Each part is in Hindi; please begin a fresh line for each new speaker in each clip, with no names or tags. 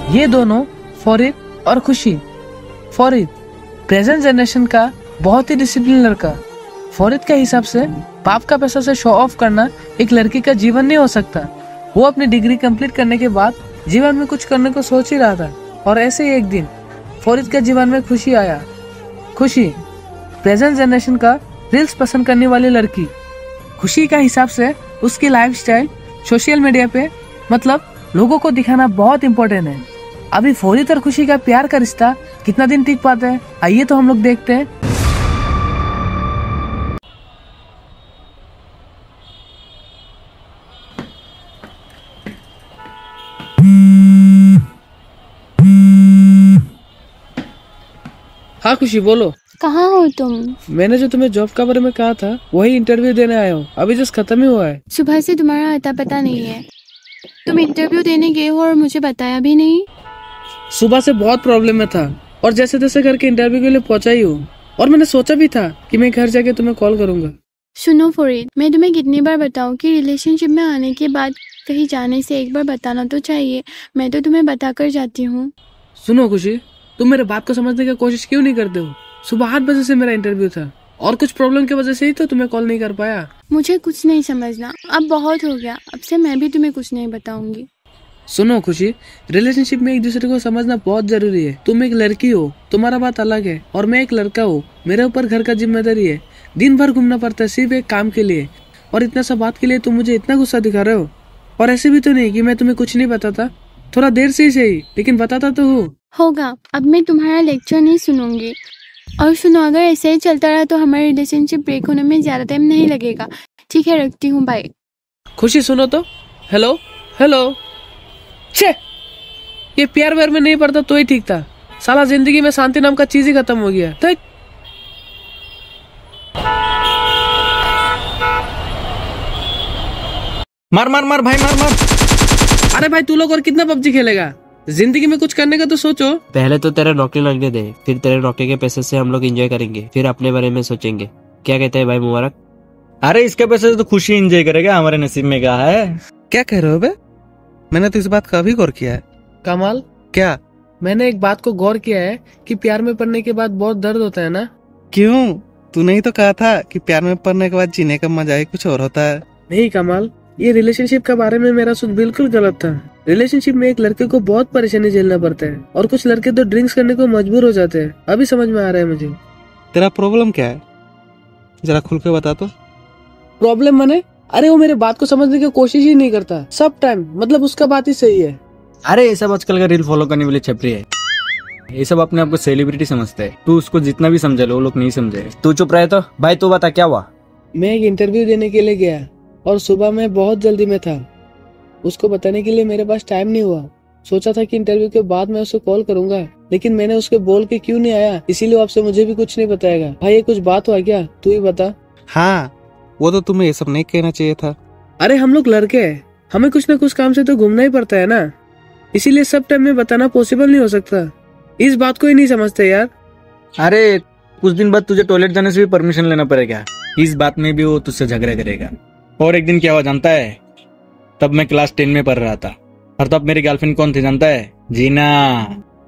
ये दोनों फरीद और खुशी। फरीद प्रेजेंट जनरेशन का बहुत ही डिसिप्लिन लड़का। फरीद के हिसाब से बाप का पैसा से शो ऑफ करना एक लड़की का जीवन नहीं हो सकता। वो अपनी डिग्री कंप्लीट करने के बाद जीवन में कुछ करने को सोच ही रहा था और ऐसे ही एक दिन फरीद के जीवन में खुशी आया। खुशी प्रेजेंट जनरेशन का रील्स पसंद करने वाली लड़की। खुशी का हिसाब से उसकी लाइफस्टाइल सोशल मीडिया पे मतलब लोगों को दिखाना बहुत इम्पोर्टेंट है। अभी फरीद और खुशी का प्यार का रिश्ता कितना दिन टिक पाता है, आइए तो हम लोग देखते हैं। हाँ खुशी बोलो।
कहाँ हो तुम?
मैंने जो तुम्हें जॉब के बारे में कहा था वही इंटरव्यू देने आया हूँ, अभी जस्ट खत्म ही हुआ है।
सुबह से तुम्हारा अता पता नहीं है। तुम इंटरव्यू देने गए हो और मुझे बताया भी नहीं।
सुबह से बहुत प्रॉब्लम में था और जैसे तैसे करके इंटरव्यू के लिए पहुंचा ही हूँ और मैंने सोचा भी था कि मैं घर जाके तुम्हें कॉल करूंगा।
सुनो फरीद, मैं तुम्हें कितनी बार बताऊं कि रिलेशनशिप में आने के बाद कहीं जाने से एक बार बताना तो चाहिए। मैं तो तुम्हें बता कर जाती हूँ।
सुनो खुशी, तुम मेरे बात को समझने की कोशिश क्यों नहीं करते हो? सुबह 8 बजे से मेरा इंटरव्यू था और कुछ प्रॉब्लम की वजह से ही तो तुम्हें कॉल नहीं कर पाया।
मुझे कुछ नहीं समझना, अब बहुत हो गया। अब से मैं भी तुम्हें कुछ नहीं बताऊंगी।
सुनो खुशी, रिलेशनशिप में एक दूसरे को समझना बहुत जरूरी है। तुम एक लड़की हो, तुम्हारा बात अलग है और मैं एक लड़का हूँ। मेरे ऊपर घर का जिम्मेदारी है। दिन भर घूमना पड़ता है सिर्फ एक काम के लिए और इतना सब बात के लिए तुम मुझे इतना गुस्सा दिखा रहे हो। और ऐसे भी तो नहीं कि मैं तुम्हें कुछ नहीं बताता, थोड़ा देर से ही सही लेकिन बताता तो हूँ।
होगा, अब मैं तुम्हारा लेक्चर नहीं सुनूंगी। और सुनो, अगर ऐसे ही चलता रहा तो हमारे रिलेशनशिप ब्रेक होने में ज्यादा टाइम नहीं लगेगा। ठीक है, रखती हूँ, बाय।
खुशी सुनो तो। Hello hello. छे, ये प्यार व्यार में नहीं पड़ता तो ही ठीक था। साला जिंदगी में शांति नाम का चीज ही खत्म हो गया। तो
मार मार मार भाई, मार मार।
अरे भाई, तू लोग और कितना पबजी खेलेगा? जिंदगी में कुछ करने का तो सोचो।
पहले तो तेरा नौकरी लगने दे, फिर तेरे नौकरी के पैसे से हम लोग एंजॉय करेंगे, फिर अपने बारे में सोचेंगे। क्या कहते हैं भाई मुबारक?
अरे इसके पैसे से तो खुशी एंजॉय करेगा, हमारे नसीब में क्या है।
क्या कह रहे हो बे? मैंने तो इस बात का भी गौर किया है।
कमाल,
क्या?
मैंने एक बात को गौर किया है कि प्यार में पड़ने के बाद बहुत दर्द होता है ना।
क्यों? तूने ही तो कहा था कि प्यार में पड़ने के बाद जीने का मजा ही कुछ और होता है।
नहीं कमाल, ये रिलेशनशिप के बारे में मेरा सोच बिल्कुल गलत था। रिलेशनशिप में एक लड़के को बहुत परेशानी झेलना पड़ता है और कुछ लड़के तो ड्रिंक्स करने को मजबूर हो जाते हैं। अभी समझ में आ रहा है मुझे।
तेरा प्रॉब्लम क्या है, जरा खुल के बता तो।
प्रॉब्लम माने? अरे वो मेरे बात को समझने की कोशिश ही नहीं करता सब टाइम, मतलब उसका बात ही सही है।
अरे ये सब आजकल का रील फॉलो करने वाली छपरी है। ये सब अपने आप को सेलिब्रिटी समझते हैं। तू उसको जितना भी समझा लो, वो लोग नहीं समझे। तू चुप रहे तो। भाई तू बता क्या हुआ?
मैं एक इंटरव्यू देने के लिए गया और सुबह मैं बहुत जल्दी में था। उसको बताने के लिए मेरे पास टाइम नहीं हुआ। सोचा था कि इंटरव्यू के बाद मैं उसे कॉल करूंगा, लेकिन मैंने उसके बोल के क्यों नहीं आया, इसीलिए आपसे मुझे भी कुछ नहीं बताएगा। भाई ये कुछ बात हुआ क्या? तू ही बता।
हाँ, वो तो तुम्हें ये सब नहीं कहना चाहिए था।
अरे हम लोग लड़के हैं, हमें कुछ न कुछ काम से तो घूमना ही पड़ता है ना, इसीलिए सब टाइम में बताना पॉसिबल नहीं हो सकता। इस बात को ही नहीं समझते यार।
अरे कुछ दिन बाद तुझे टॉयलेट जाने से भी परमिशन लेना पड़ेगा, इस बात में भी वो तुझसे झगड़ा करेगा। और एक दिन क्या हुआ जानता है? तब मैं क्लास 10 में पढ़ रहा था और तब मेरी गर्लफ्रेंड कौन थी जानता है? जीना।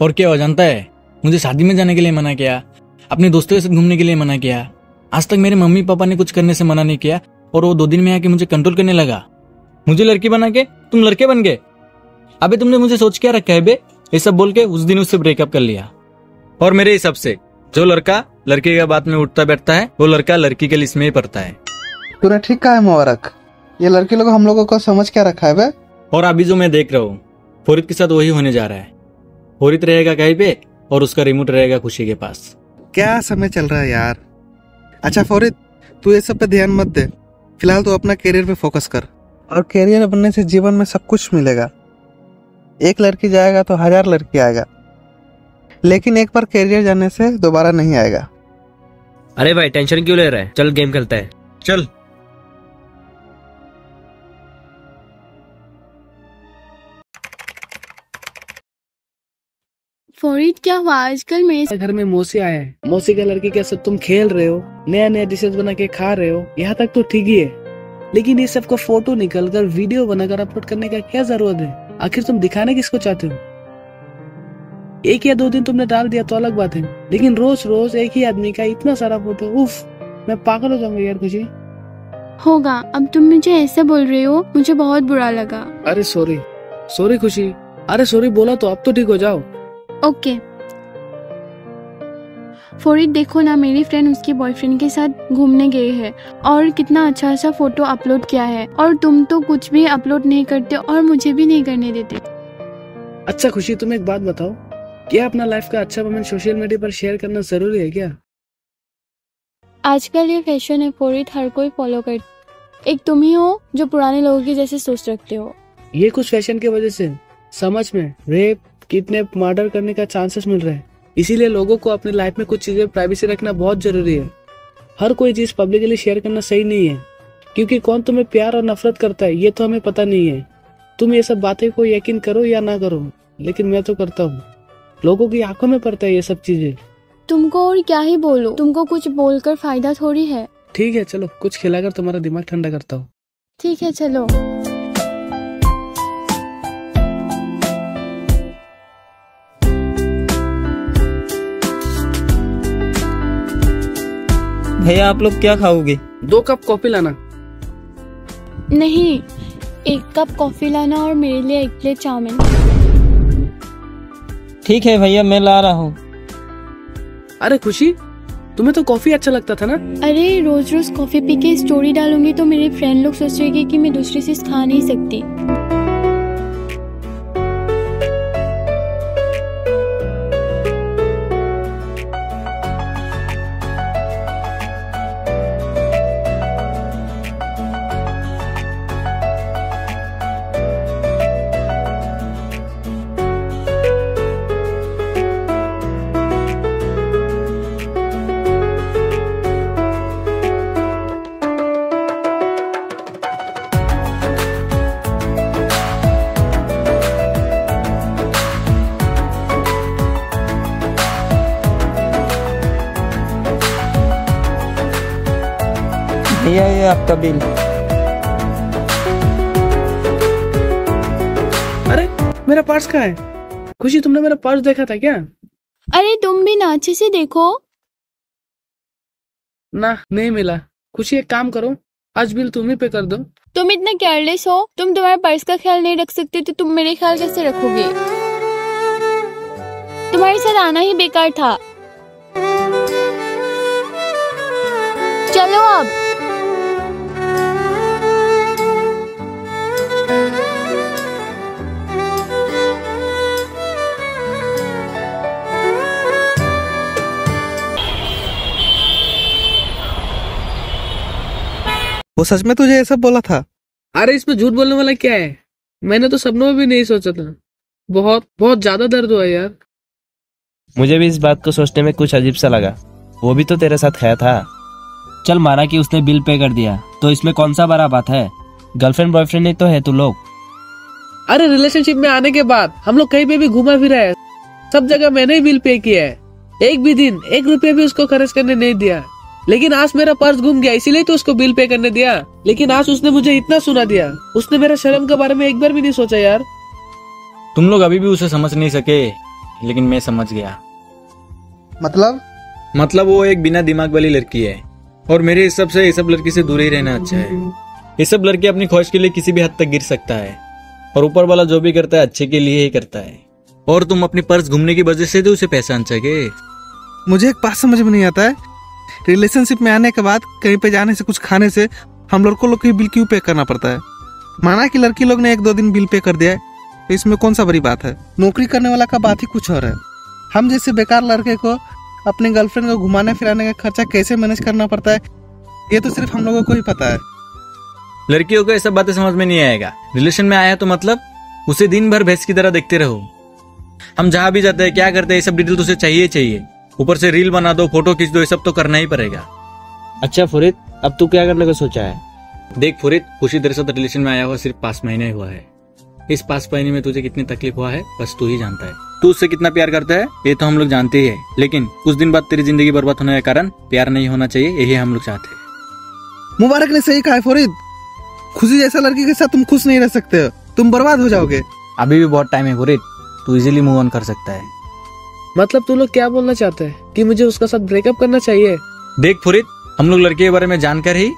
और क्या हुआ जानता है? मुझे शादी में जाने के लिए मना किया, अपने दोस्तों के साथ घूमने के लिए मना किया। आज तक मेरे मम्मी पापा ने कुछ करने से मना नहीं किया और वो 2 दिन में आके मुझे कंट्रोल करने लगा। मुझे लड़की बना के तुम लड़के बन गए। अबे तुमने मुझे सोच क्या रखा है बे? ये सब बोल के उस दिन उससे ब्रेकअप कर लिया। और मेरे हिसाब से जो लड़का लड़के के बात में उठता बैठता है, वो लड़का लड़की के लिस्ट में ही पड़ता है।
तूने ठीक कहा है मुबारक। ये लड़के लोग हम लोगों को समझ क्या रखा है बे?
और अभी जो मैं देख रहा हूँ फरीद के साथ वही होने जा रहा है। फरीद रहेगा कहीं पे और उसका रिमोट रहेगा खुशी के पास।
क्या समय चल रहा है यार। अच्छा फरीद, तू ये सब पे ध्यान मत दे। फिलहाल तू अपना करियर पे फोकस कर, और करियर बनने से जीवन में सब कुछ मिलेगा। एक लड़की जाएगा तो 1000 लड़की आएगा, लेकिन एक बार करियर जाने से दोबारा नहीं आएगा।
अरे भाई टेंशन क्यों ले रहा है? चल गेम खेलता है।
चल।
फरीद क्या हुआ? आजकल मेरे
घर में मौसी आया है, मौसी का लड़की के साथ तुम खेल रहे हो, नया नया डिशेज बना के खा रहे हो, यहाँ तक तो ठीक ही है, लेकिन ये सब को फोटो निकल कर वीडियो बनाकर अपलोड करने का क्या जरूरत है? आखिर तुम दिखाने किसको चाहते हो? एक या 2 दिन तुमने डाल दिया तो अलग बात है, लेकिन रोज रोज एक ही आदमी का इतना सारा फोटो, उफ, मैं पागल हो जाऊंगा यार खुशी।
होगा, अब तुम मुझे ऐसे बोल रहे हो, मुझे बहुत बुरा लगा।
अरे सॉरी, सॉरी खुशी। अरे सॉरी बोला तो अब तो ठीक हो जाओ।
ओके फरीद, देखो ना, मेरी फ्रेंड उसके बॉयफ्रेंड के साथ घूमने गई है और कितना अच्छा अच्छा फोटो अपलोड किया है, और तुम तो कुछ भी अपलोड नहीं करते और मुझे भी नहीं करने देते।
अच्छा खुशी, तुम एक बात बताओ, क्या अपना लाइफ का अच्छा मोमेंट सोशल मीडिया पर शेयर करना जरूरी है क्या?
आजकल ये फैशन है फरीद, हर कोई फॉलो कर। एक तुम ही हो जो पुराने लोगों की जैसे सोच रखते हो।
ये कुछ फैशन की वजह से समाज में रेप, किडनैप, मर्डर करने का चांसेस मिल रहा है। इसीलिए लोगों को अपनी लाइफ में कुछ चीजें प्राइवेसी रखना बहुत जरूरी है। हर कोई चीज पब्लिकली शेयर करना सही नहीं है, क्योंकि कौन तुम्हें प्यार और नफरत करता है ये तो हमें पता नहीं है। तुम ये सब बातें को यकीन करो या ना करो, लेकिन मैं तो करता हूँ। लोगों की आंखों में पड़ता है ये सब चीजें।
तुमको और क्या ही बोलो, तुमको कुछ बोलकर फायदा थोड़ी है।
ठीक है चलो, कुछ खिलाकर तुम्हारा दिमाग ठंडा करता हूँ।
ठीक है चलो।
भैया आप लोग क्या खाओगे?
2 कप कॉफी लाना।
नहीं, 1 कप कॉफी लाना और मेरे लिए 1 प्लेट चाउमीन।
ठीक है भैया, मैं ला रहा हूँ।
अरे खुशी, तुम्हें तो कॉफी अच्छा लगता था ना?
अरे रोज रोज कॉफी पी के स्टोरी डालूंगी तो मेरे फ्रेंड लोग सोचेंगे कि मैं दूसरी चीज खा नहीं सकती।
भैया ये आपका बिल।
अरे मेरा पर्स कहाँ है? खुशी, तुमने मेरा पर्स देखा था क्या?
अरे तुम भी ना अच्छे से देखो।
ना, नहीं मिला। खुशी एक काम करो, आज बिल तुम ही पे कर दो।
तुम इतना केयरलेस हो, तुम तुम्हारे पर्स का ख्याल नहीं रख सकते तो तुम मेरे ख्याल कैसे रखोगे? तुम्हारे साथ आना ही बेकार था। चलो अब।
वो सच में तुझे ये सब बोला था?
अरे इसमें झूठ बोलने वाला क्या है? मैंने तो सपनों में भी नहीं सोचा था। बहुत बहुत ज्यादा दर्द हुआ यार।
मुझे भी इस बात को सोचने में कुछ अजीब सा लगा। वो भी तो तेरे साथ खाया था। चल माना कि उसने बिल पे कर दिया, तो इसमें कौन सा बड़ा बात है? गर्लफ्रेंड बॉयफ्रेंड नहीं तो है तू लोग।
अरे रिलेशनशिप में आने के बाद हम लोग कहीं पे भी घूमा फिरा है, सब जगह मैंने ही बिल पे किया है। एक भी दिन 1 रुपया भी उसको खर्च करने नहीं दिया। लेकिन आज मेरा पर्स गुम गया, इसीलिए तो उसको बिल पे करने दिया। लेकिन आज उसने मुझे इतना सुना दिया, उसने मेरा शर्म के बारे में एक बार भी नहीं सोचा यार।
तुम लोग अभी भी उसे समझ नहीं सके, लेकिन मैं समझ गया।
मतलब
वो एक बिना दिमाग वाली लड़की है, और मेरे हिसाब से ये सब लड़की से दूर ही रहना अच्छा है। ये सब लड़की अपनी ख्वाहिश के लिए किसी भी हद तक गिर सकता है, और ऊपर वाला जो भी करता है अच्छे के लिए ही करता है। और तुम अपनी पर्स घूमने की वजह से तो उसे पहचान सके।
मुझे एक बात समझ में नहीं आता है, रिलेशनशिप में आने के बाद कहीं पे जाने से, कुछ खाने से हम लड़कों लोग की बिल क्यों पे करना पड़ता है? माना कि लड़की लोग ने 1-2 दिन बिल पे कर दिया है, तो इसमें कौन सा बड़ी बात है? नौकरी करने वाला का बात ही कुछ और है। हम जैसे बेकार लड़के को अपने गर्लफ्रेंड को घुमाने फिराने का खर्चा कैसे मैनेज करना पड़ता है, ये तो सिर्फ हम लोगों को ही पता है।
लड़कियों को ये सब बातें समझ में नहीं आएगा। रिलेशन में आया तो मतलब उसे दिन भर भैंस की तरह देखते रहो। हम जहां भी जाते हैं, क्या करते हैं, ये सब डिटेल तो उसे चाहिए। ऊपर से रील बना दो, फोटो खींच दो, ये सब तो करना ही पड़ेगा।
अच्छा फरीद, अब तू क्या करने का सोचा है?
देख फरीद, खुशी तेरे साथ रिलेशन में आया हुआ सिर्फ 5 महीने हुआ है। इस 5 महीने में तुझे कितनी तकलीफ हुआ है बस तू ही जानता है। तू उससे कितना प्यार करता है ये तो हम लोग जानते ही है, लेकिन कुछ दिन बाद तेरी जिंदगी बर्बाद होने के कारण प्यार नहीं होना चाहिए, यही हम लोग चाहते हैं।
मुबारक ने सही कहा है फरीद, खुशी जैसा लड़की के साथ तुम खुश नहीं रह सकते हो, तुम बर्बाद हो जाओगे।
अभी भी बहुत टाइम है फरीद, तू इजीली मूव ऑन कर सकता है।
मतलब तू लोग क्या बोलना चाहते हैं कि मुझे उसका साथ ब्रेकअप करना चाहिए?
देख फरीद, हम लोग लड़के के बारे में जानकर ही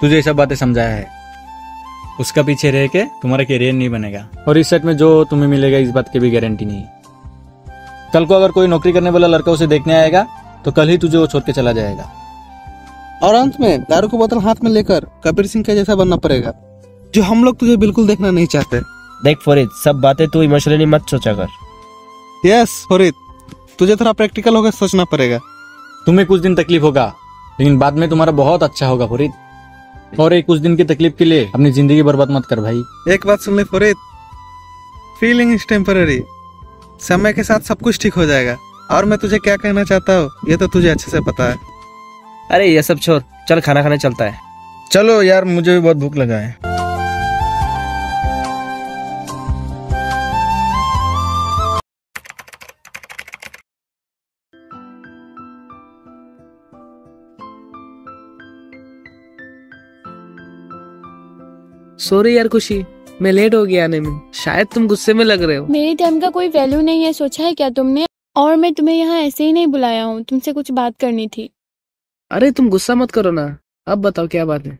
तुझे ये सब बातें समझाया है। उसका पीछे रह के तुम्हारा करियर नहीं बनेगा, और इस सेट में जो तुम्हें मिलेगा इस बात की भी गारंटी नहीं। कल को अगर कोई नौकरी करने वाला लड़का उसे देखने आएगा तो कल ही तुझे वो छोड़ के चला जाएगा।
और अंत में दारू की बोतल हाथ में लेकर कबीर सिंह का जैसा बनना पड़ेगा, जो हम लोग तुझे बिल्कुल देखना नहीं चाहते।
देख फरीद, सब बातें तू इमोशनली मत सोचा कर।
यस फरीद, तुझे थोड़ा प्रैक्टिकल होकर सोचना पड़ेगा।
तुम्हें कुछ दिन तकलीफ होगा, लेकिन बाद में तुम्हारा बहुत अच्छा होगा फरीद। और एक कुछ दिन की तकलीफ के लिए अपनी जिंदगी बर्बाद मत कर भाई।
एक बात सुन ले फरीद, फीलिंग इज टेम्पररी, समय के साथ सब कुछ ठीक हो जाएगा। और मैं तुझे क्या कहना चाहता हूँ ये तो तुझे अच्छे से पता है।
अरे ये सब छोड़, चल खाना खाने चलता है।
चलो यार, मुझे भी बहुत भूख लगा है।
सॉरी यार खुशी, मैं लेट हो गया आने में। शायद तुम गुस्से में लग रहे हो।
मेरे टाइम का कोई वैल्यू नहीं है, सोचा है क्या तुमने? और मैं तुम्हें यहाँ ऐसे ही नहीं बुलाया हूँ, तुमसे कुछ बात करनी थी।
अरे तुम गुस्सा मत करो ना, अब बताओ क्या बात है।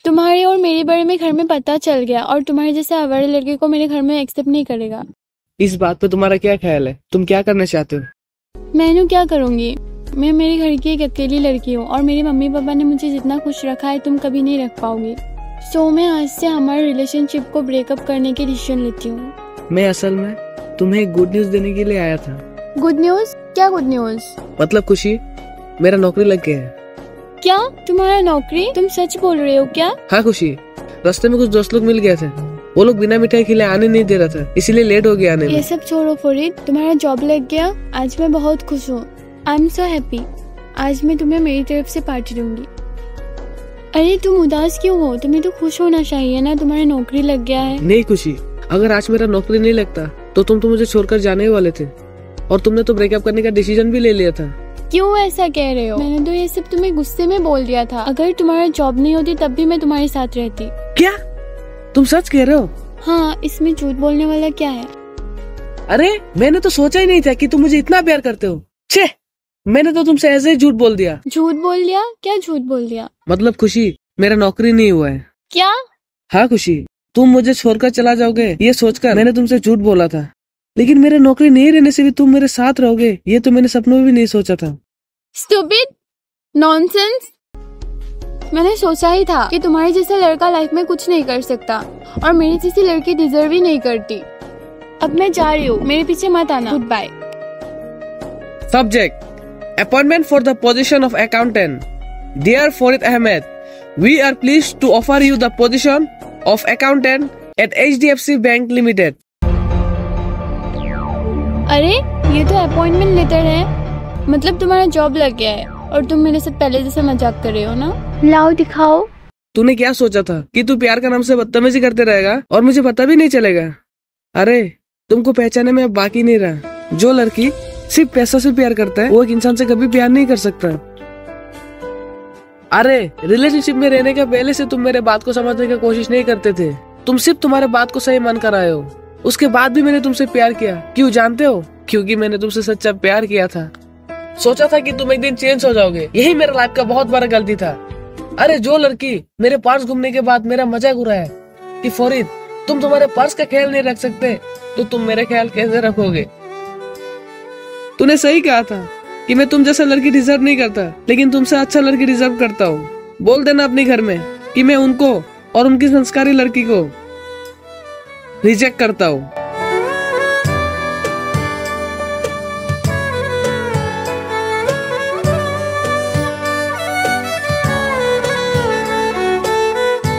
तुम्हारे और मेरे बारे में घर में पता चल गया, और तुम्हारे जैसे आवारा लड़के को मेरे घर में एक्सेप्ट नहीं करेगा।
इस बात पे तुम्हारा क्या ख्याल है? तुम क्या करना चाहते हो?
मैंने क्या करूँगी, मैं मेरे घर की एक अकेली लड़की हूँ, और मेरे मम्मी पापा ने मुझे जितना खुश रखा है तुम कभी नहीं रख पाओगी। सो मैं आज से हमारे रिलेशनशिप को ब्रेकअप करने की डिसीजन लेती हूँ।
मैं असल में तुम्हें एक गुड न्यूज देने के लिए आया था।
Good news? क्या गुड न्यूज?
मतलब खुशी, मेरा नौकरी लग गया है।
क्या तुम्हारा नौकरी? तुम सच बोल रहे हो क्या?
हाँ खुशी, रास्ते में कुछ दोस्त लोग मिल गए थे, वो लोग बिना मिठाई खिलाए आने नहीं दे रहा था, इसीलिए लेट हो गया आने में।
ये सब छोड़ो फरीद, तुम्हारा जॉब लग गया, आज मैं बहुत खुश हूँ। I am so happy. आज मैं तुम्हें मेरी तरफ से पार्टी दूंगी। अरे तुम उदास क्यों हो? तुम्हें तो खुश होना चाहिए ना, तुम्हारी नौकरी लग गया है।
नहीं खुशी, अगर आज मेरा नौकरी नहीं लगता तो तुम तो मुझे छोड़कर जाने वाले थे, और तुमने तो ब्रेकअप करने का डिसीजन भी ले लिया था।
क्यों ऐसा कह रहे हो? मैंने तो ये सब तुम्हें गुस्से में बोल दिया था। अगर तुम्हारा जॉब नहीं होती तब भी मैं तुम्हारे साथ रहती।
क्या तुम सच कह रहे हो?
हाँ, इसमें झूठ बोलने वाला क्या है?
अरे मैंने तो सोचा ही नहीं था कि तुम मुझे इतना प्यार करते हो। छे, मैंने तो तुमसे ऐसे ही झूठ बोल दिया।
झूठ बोल दिया? क्या झूठ बोल दिया?
मतलब खुशी, मेरा नौकरी नहीं हुआ है।
क्या?
हाँ खुशी, तुम मुझे छोड़कर चला जाओगे ये सोचकर मैंने तुमसे झूठ बोला था, लेकिन मेरे नौकरी नहीं रहने से भी तुम मेरे साथ रहोगे ये तो मैंने सपनों में भी नहीं सोचा था।
Stupid, nonsense. मैंने सोचा ही था कि तुम्हारे जैसा लड़का लाइफ में कुछ नहीं कर सकता, और मेरी जैसी लड़की डिजर्व ही नहीं करती। अब मैं जा रही हूँ, मेरे पीछे मत आना। Goodbye.
Subject: Appointment for the position of accountant. Dear Farid Ahmed, we are pleased to offer you the position of accountant at HDFC Bank Limited.
अरे ये तो अपॉइंटमेंट लेटर है, मतलब तुम्हारा जॉब लग गया है, और तुम मेरे साथ पहले जैसे मजाक कर रहे हो ना। लाओ दिखाओ।
तूने क्या सोचा था कि तू प्यार का नाम से बदतमीजी करते रहेगा और मुझे पता भी नहीं चलेगा? अरे तुमको पहचाने में अब बाकी नहीं रहा। जो लड़की सिर्फ पैसा से प्यार करता है वो एक इंसान से कभी प्यार नहीं कर सकता। अरे रिलेशनशिप में रहने के पहले से तुम मेरे बात को समझने की कोशिश नहीं करते थे, तुम सिर्फ तुम्हारे बात को सही मान कर आए हो। उसके बाद भी मैंने तुमसे प्यार किया, क्यों जानते हो? क्योंकि मैंने तुमसे सच्चा प्यार किया था। सोचा था कि तुम एक दिन चेंज हो जाओगे, यही मेरा लाइफ का बहुत बड़ा गलती था। अरे जो लड़की मेरे पास घूमने के बाद मेरा मजाक उड़ाया कि फरीद तुम तुम्हारे पर्स का ख्याल नहीं रख सकते, तो तुम मेरे ख्याल कैसे रखोगे? तूने सही कहा था कि मैं तुम जैसा लड़की डिजर्व नहीं करता, लेकिन तुमसे अच्छा लड़की डिजर्व करता हूँ। बोल देना अपने घर में कि मैं उनको और उनकी संस्कारी लड़की को रिजेक्ट करता हूँ।